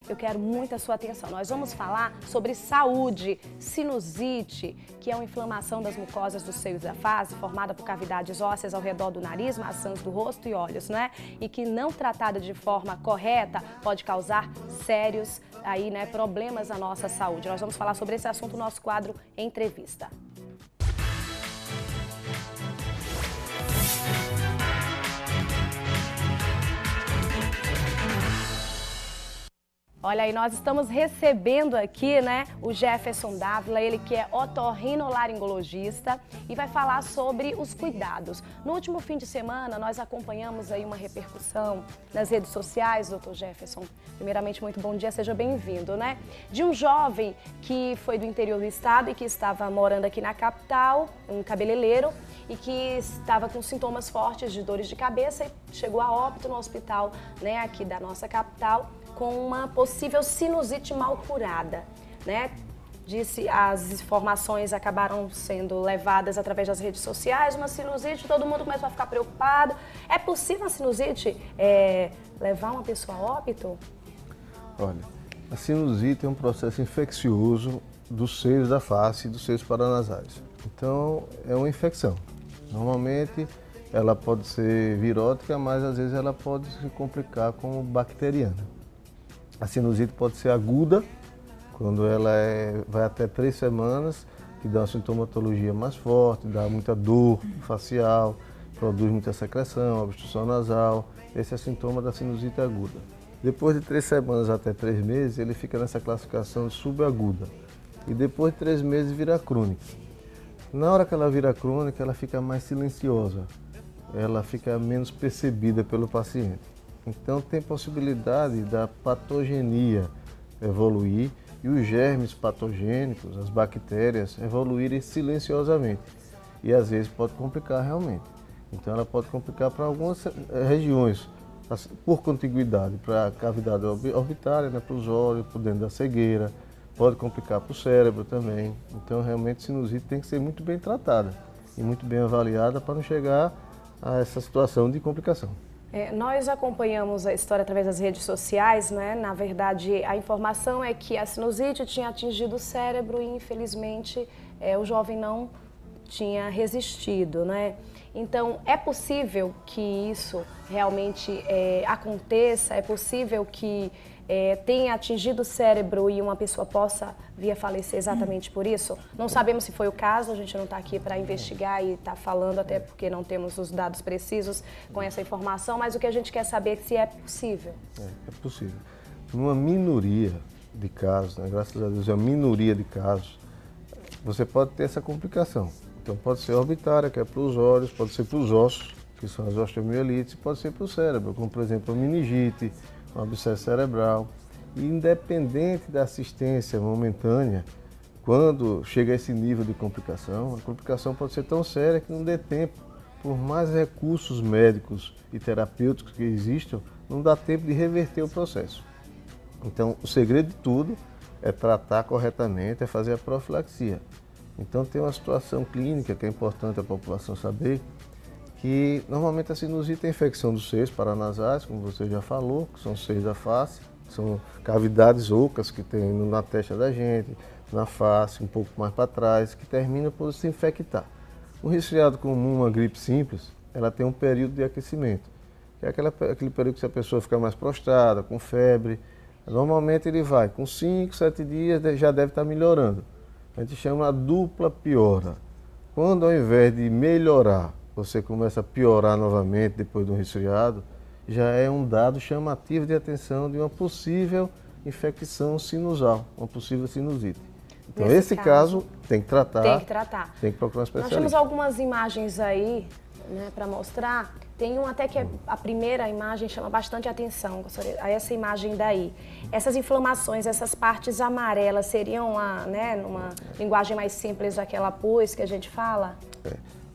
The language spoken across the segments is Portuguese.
eu quero muito a sua atenção. Nós vamos falar sobre saúde, sinusite, que é uma inflamação das mucosas dos seios da face, formada por cavidades ósseas ao redor do nariz, maçãs do rosto e olhos, né? E que não tratada de forma correta pode causar sérios aí, né, problemas à nossa saúde. Nós vamos falar sobre esse assunto no nosso quadro Entrevista. Olha aí, nós estamos recebendo aqui, né, o Jefferson Dávila, ele que é otorrinolaringologista e vai falar sobre os cuidados. No último fim de semana, nós acompanhamos aí uma repercussão nas redes sociais, doutor Jefferson. Primeiramente, muito bom dia, seja bem-vindo, né? De um jovem que foi do interior do estado e que estava morando aqui na capital, um cabeleireiro, e que estava com sintomas fortes de dores de cabeça e chegou a óbito no hospital, né, aqui da nossa capital, com uma possível sinusite mal curada, né? Disse, as informações acabaram sendo levadas através das redes sociais, uma sinusite, todo mundo começou a ficar preocupado. É possível a sinusite levar uma pessoa a óbito? Olha, a sinusite é um processo infeccioso dos seios da face e dos seios paranasais. Então, é uma infecção. Normalmente, ela pode ser virótica, mas às vezes ela pode se complicar como bacteriana. A sinusite pode ser aguda, quando ela vai até 3 semanas, que dá uma sintomatologia mais forte, dá muita dor facial, produz muita secreção, obstrução nasal. Esse é o sintoma da sinusite aguda. Depois de 3 semanas até 3 meses, ele fica nessa classificação de subaguda. E depois de 3 meses vira crônica. Na hora que ela vira crônica, ela fica mais silenciosa, ela fica menos percebida pelo paciente. Então tem possibilidade da patogenia evoluir e os germes patogênicos, as bactérias, evoluírem silenciosamente. E às vezes pode complicar realmente. Então ela pode complicar para algumas regiões, por contiguidade, para a cavidade orbitária, né, para os olhos, por dentro da cegueira, pode complicar para o cérebro também. Então realmente a sinusite tem que ser muito bem tratada e muito bem avaliada para não chegar a essa situação de complicação. Nós acompanhamos a história através das redes sociais, né? Na verdade, a informação é que a sinusite tinha atingido o cérebro e, infelizmente, o jovem não tinha resistido, né? Então, é possível que isso realmente aconteça? É possível que tenha atingido o cérebro e uma pessoa possa vir a falecer exatamente por isso? Não sabemos se foi o caso, a gente não está aqui para investigar e está falando, até porque não temos os dados precisos com essa informação, mas o que a gente quer saber é se é possível. É possível. Numa minoria de casos, né, graças a Deus é uma minoria de casos, você pode ter essa complicação. Então pode ser orbitária, que é para os olhos, pode ser para os ossos, que são as osteomielites, pode ser para o cérebro, como por exemplo a meningite, um abscesso cerebral. E independente da assistência momentânea, quando chega a esse nível de complicação, a complicação pode ser tão séria que não dê tempo, por mais recursos médicos e terapêuticos que existam, não dá tempo de reverter o processo. Então, o segredo de tudo é tratar corretamente, é fazer a profilaxia. Então, tem uma situação clínica que é importante a população saber, que normalmente a sinusite é a infecção dos seios paranasais, como você já falou, que são os seios da face, são cavidades ocas que tem na testa da gente, na face, um pouco mais para trás, que termina por se infectar. Um resfriado comum, uma gripe simples, ela tem um período de aquecimento, que é aquele período que a pessoa fica mais prostrada, com febre. Normalmente ele vai, com 5, 7 dias já deve estar melhorando. A gente chama a dupla piora. Quando ao invés de melhorar, você começa a piorar novamente depois de um resfriado, já é um dado chamativo de atenção de uma possível infecção sinusal, uma possível sinusite. Então, esse caso tem que tratar. Tem que tratar. Tem que procurar um especialista. Nós temos algumas imagens aí, né, para mostrar. Tem uma até que a primeira imagem chama bastante atenção, essa imagem daí. Essas inflamações, essas partes amarelas, seriam, numa linguagem mais simples, aquela pus que a gente fala?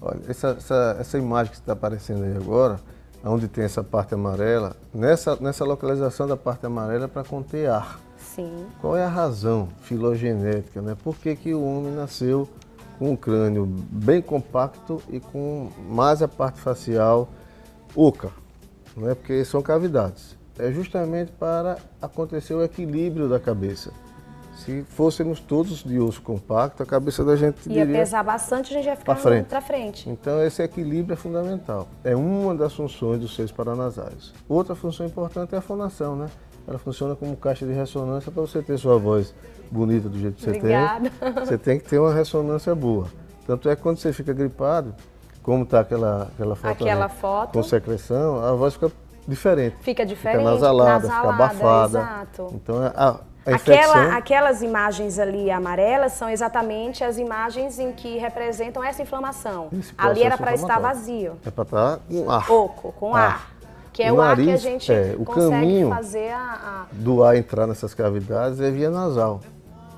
Olha, essa imagem que está aparecendo aí agora, onde tem essa parte amarela, nessa localização da parte amarela é para conter ar. Sim. Qual é a razão filogenética, né? Por que o homem nasceu com um crânio bem compacto e com mais a parte facial oca? Não é porque são cavidades. é justamente para acontecer o equilíbrio da cabeça. Se fôssemos todos de osso compacto, a cabeça da gente ia pesar bastante, a gente ia ficar para frente. Então esse equilíbrio é fundamental. É uma das funções dos seios paranasais. Outra função importante é a fonação, né? Ela funciona como caixa de ressonância para você ter sua voz bonita do jeito que você Obrigada. tem. Você tem que ter uma ressonância boa. Tanto é que quando você fica gripado, como está aquela foto com secreção, a voz fica diferente. Fica diferente, fica nasalada, fica abafada. Exato. Então a infecção... Aquelas imagens ali amarelas são exatamente as imagens em que representam essa inflamação. Ali era para estar vazio. É para estar com ar. Oco, com ar. Que é o ar que a gente o consegue caminho fazer do ar entrar nessas cavidades é via nasal.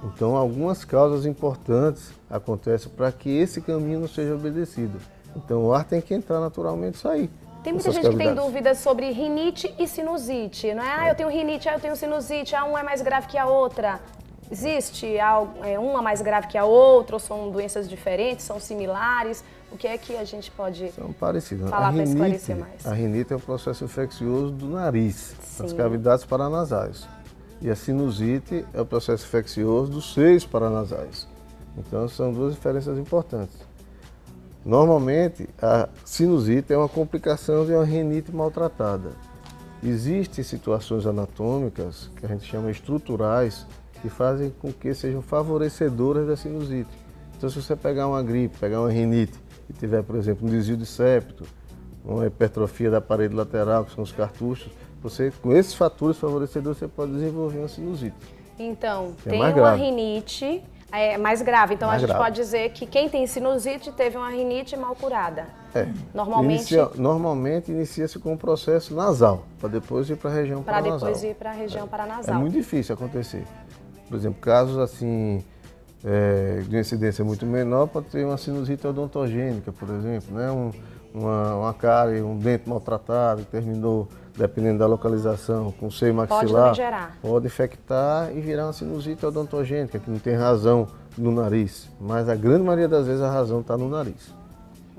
Então, algumas causas importantes acontecem para que esse caminho não seja obedecido. Então, o ar tem que entrar naturalmente e sair. Tem muita gente que tem dúvidas sobre rinite e sinusite, não é? Eu tenho rinite, eu tenho sinusite, uma é mais grave que a outra. Existe uma mais grave que a outra, ou são doenças diferentes, são similares? O que é que a gente pode falar para esclarecer mais? A rinite é um processo infeccioso do nariz, das cavidades paranasais. E a sinusite é o processo infeccioso dos seios paranasais. Então, são duas diferenças importantes. Normalmente, a sinusite é uma complicação de uma rinite maltratada. Existem situações anatômicas, que a gente chama estruturais, que fazem com que sejam favorecedoras da sinusite. Então, se você pegar uma gripe, pegar uma rinite e tiver, por exemplo, um desvio de septo, uma hipertrofia da parede lateral, que são os cartuchos, você, com esses fatores favorecedores, você pode desenvolver uma sinusite. Então, tem uma rinite mais grave. Então, a gente pode dizer que quem tem sinusite teve uma rinite mal curada. Normalmente inicia-se com um processo nasal, para depois ir para a região paranasal. Para depois ir para a região paranasal. É muito difícil acontecer. Por exemplo, casos assim, de incidência muito menor, pode ter uma sinusite odontogênica, por exemplo, né? Uma cárie, um dente maltratado, que terminou, dependendo da localização, com seio maxilar, pode infectar e virar uma sinusite odontogênica, que não tem razão no nariz. Mas a grande maioria das vezes a razão está no nariz.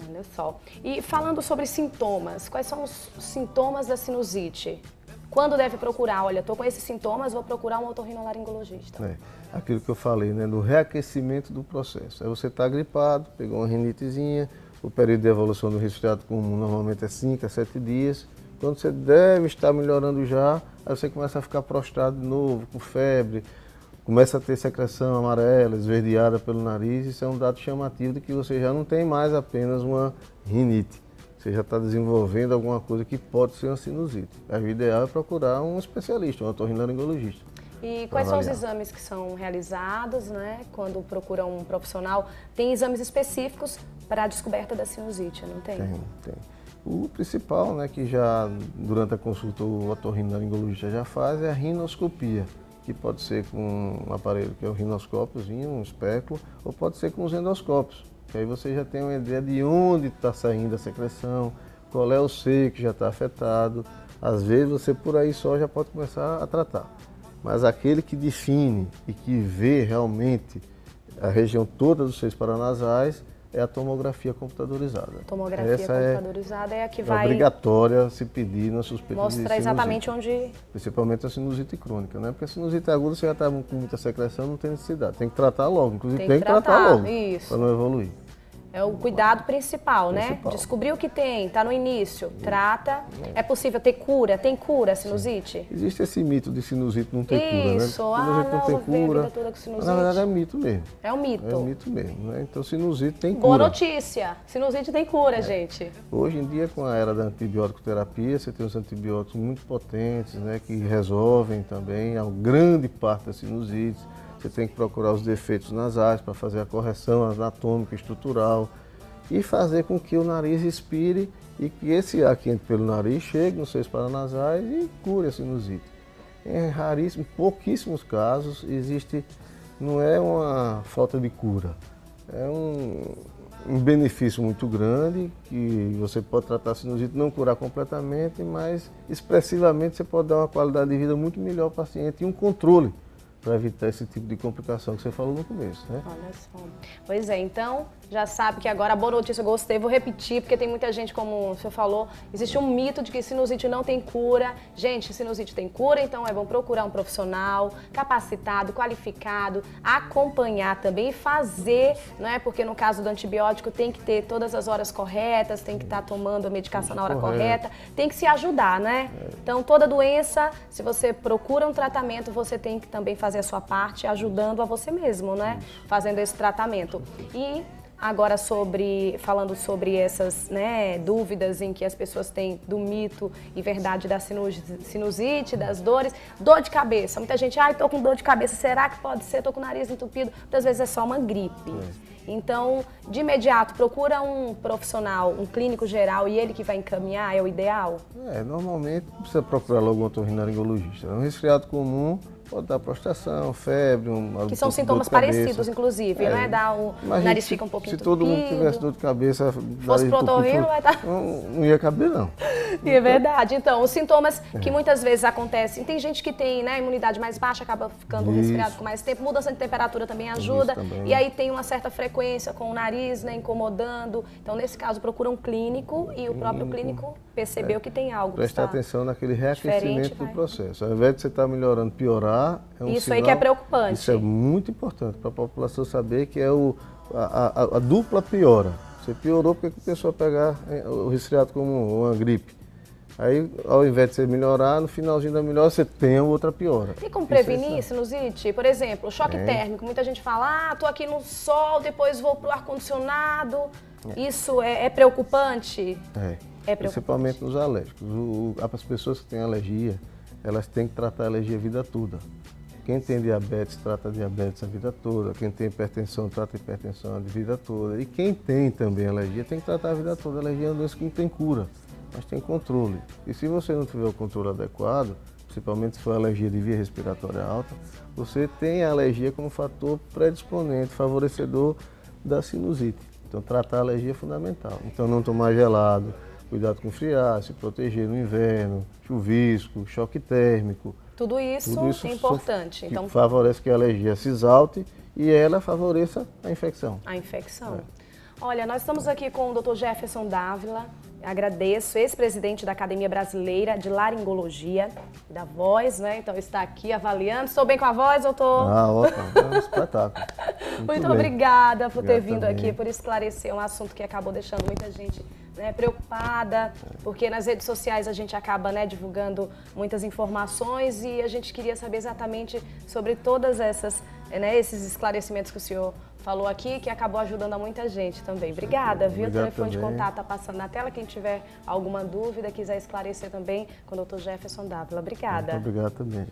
Olha só. E falando sobre sintomas, quais são os sintomas da sinusite? Quando deve procurar? Olha, estou com esses sintomas, vou procurar um otorrinolaringologista. Aquilo que eu falei, né, do reaquecimento do processo. Aí você está gripado, pegou uma rinitezinha, o período de evolução do resfriado comum normalmente é 5 a 7 dias. Quando você deve estar melhorando já, aí você começa a ficar prostrado de novo, com febre, começa a ter secreção amarela, esverdeada pelo nariz. Isso é um dado chamativo de que você já não tem mais apenas uma rinite. Você já está desenvolvendo alguma coisa que pode ser uma sinusite. Aí o ideal é procurar um especialista, um otorrinolaringologista. E quais são os exames que são realizados, né, quando procura um profissional? Tem exames específicos para a descoberta da sinusite, não tem? Tem. O principal, né, que já durante a consulta o otorrinolaringologista já faz é a rinoscopia, que pode ser com um aparelho que é o rinoscópiozinho, um espéculo, ou pode ser com os endoscópios, que aí você já tem uma ideia de onde está saindo a secreção, qual é o seio que já está afetado. Às vezes você por aí só já pode começar a tratar. Mas aquele que define e que vê realmente a região toda dos seios paranasais é a tomografia computadorizada. A tomografia computadorizada é a que vai... obrigatória se pedir na suspeita de sinusite. Mostrar exatamente onde... Principalmente a sinusite crônica, né? Porque a sinusite aguda você já está com muita secreção, não tem necessidade. Tem que tratar logo, inclusive tem que tratar logo, para não evoluir. É o cuidado principal, né? Descobrir o que tem, está no início, trata. É possível ter cura? Tem cura a sinusite? Sim. Existe esse mito de sinusite não ter cura, né? Isso, não tem cura. A vida toda com sinusite. Na verdade é mito mesmo. É um mito. É um mito mesmo, né? Então sinusite tem cura. Boa notícia, sinusite tem cura, gente. Hoje em dia, com a era da antibiótico terapia, você tem os antibióticos muito potentes, né? Que resolvem também a grande parte das sinusites. Você tem que procurar os defeitos nasais para fazer a correção anatômica, estrutural e fazer com que o nariz expire e que esse ar que entra pelo nariz chegue nos seios paranasais e cure a sinusite. Em pouquíssimos casos não é uma falta de cura, é um benefício muito grande que você pode tratar a sinusite, não curar completamente, mas expressivamente você pode dar uma qualidade de vida muito melhor ao paciente e um controle para evitar esse tipo de complicação que você falou no começo, né? Olha só. Pois é, então já sabe que agora a boa notícia eu gostei, vou repetir, porque tem muita gente, como o senhor falou, existe um mito de que sinusite não tem cura. Gente, sinusite tem cura, então é bom procurar um profissional capacitado, qualificado, acompanhar também e fazer, não é? Porque no caso do antibiótico tem que ter todas as horas corretas, tem que estar tomando a medicação na hora correta, tem que se ajudar, né? Então toda doença, se você procura um tratamento, você tem que também fazer a sua parte ajudando a você mesmo, né? Fazendo esse tratamento. E agora falando sobre essas, né, dúvidas em que as pessoas têm do mito e verdade da sinusite, das dores, dor de cabeça. Muita gente, tô com dor de cabeça, será que pode ser? Tô com o nariz entupido. Muitas vezes é só uma gripe. Então, de imediato, procura um profissional, um clínico geral e ele que vai encaminhar, é o ideal? Normalmente precisa procurar logo um otorrinolaringologista. Um resfriado comum pode dar prostração, febre, que são sintomas parecidos, inclusive, né? O nariz fica um pouquinho entupido. Se todo mundo tivesse dor de cabeça, fosse pro otorrino, vai estar... Não ia caber, não. É verdade. Então, os sintomas que muitas vezes acontecem, tem gente que tem, né, imunidade mais baixa, acaba ficando resfriado com mais tempo, mudança de temperatura também ajuda, e aí tem uma certa frequência com o nariz, né, incomodando. Então, nesse caso, procura um clínico e o próprio clínico percebeu que tem algo. Prestar atenção naquele reaquecimento do processo. Ao invés de você estar melhorando, piorar, é um isso sinal, aí que é preocupante. Isso é muito importante para a população saber que é a dupla piora. Você piorou porque a pessoa pegar o resfriado como uma gripe. Aí, ao invés de você melhorar, no finalzinho da melhora, você tem outra piora. Tem como prevenir sinusite? Por exemplo, choque térmico. Muita gente fala, tô aqui no sol, depois vou pro ar-condicionado. Isso é preocupante? É preocupante. Principalmente nos alérgicos. As pessoas que têm alergia, elas têm que tratar a alergia a vida toda. Quem tem diabetes, trata diabetes a vida toda. Quem tem hipertensão, trata hipertensão a vida toda. E quem tem também alergia, tem que tratar a vida toda. A alergia é uma doença que não tem cura, mas tem controle. E se você não tiver o controle adequado, principalmente se for alergia de via respiratória alta, você tem a alergia como fator predisponente, favorecedor da sinusite. Então, tratar a alergia é fundamental. Então, não tomar gelado, cuidado com friar, se proteger no inverno, chuvisco, choque térmico. Tudo isso é importante. Então, favorece que a alergia se exalte e ela favoreça a infecção. A infecção. Olha, nós estamos aqui com o Dr. Jefferson Dávila, agradeço, ex-presidente da Academia Brasileira de Laringologia, da Voz, né? Então está aqui avaliando. Estou bem com a voz, doutor? Ótimo, é um espetáculo. Muito obrigada por ter vindo aqui, por esclarecer um assunto que acabou deixando muita gente, né, preocupada, porque nas redes sociais a gente acaba, né, divulgando muitas informações e a gente queria saber exatamente sobre todas essas, né, esses esclarecimentos que o senhor falou aqui, que acabou ajudando a muita gente também. Obrigada, viu? O telefone de contato está passando na tela. Quem tiver alguma dúvida, quiser esclarecer também com o Dr. Jefferson Dávila. Obrigada. Muito obrigado também.